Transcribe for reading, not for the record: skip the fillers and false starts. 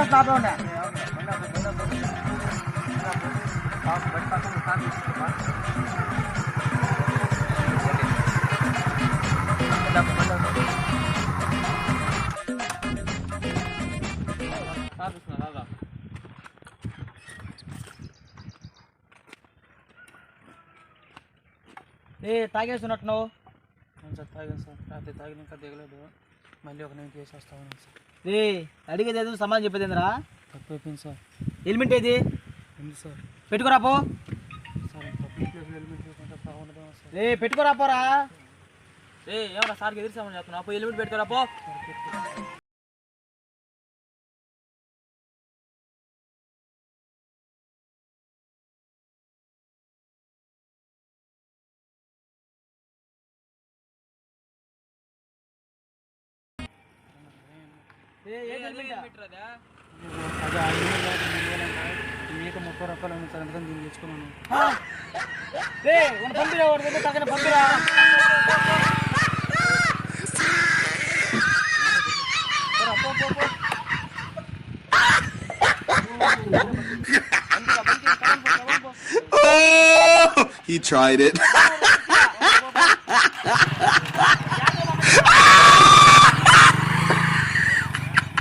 Stop ఉన్నా తాగేస్తున్నట్టు నువ్వు sir తాగాను సార్ రాత్రి తాగినాక దిగలేదు మళ్ళీ ఒక నేను కేసు వస్తా ఉన్నాను సార్ రే అడిగేది ఏదో సమాధానం చెప్పేదేంద్రా తప్పు అయిపోయింది సార్ హెల్మెట్ ఏది ఉంది సార్ పెట్టుకోరా పో సార్ పబ్లిక్ ప్లేస్ హెల్మెట్ లేకుంటే బాగుండదేమో సార్ రే పెట్టుకోరా పోరా ఏమన్నా సార్కి ఎదురు సామాన్ చేస్తున్నా పోయి హెల్మెట్ పెట్టుకోరా పో మీకు 30 రూపాయలు ఉంది సార్ అందుకని దీన్ని తెచ్చుకున్నాను పంపిరా తగ్గన పంపిరా Oh, he tried it.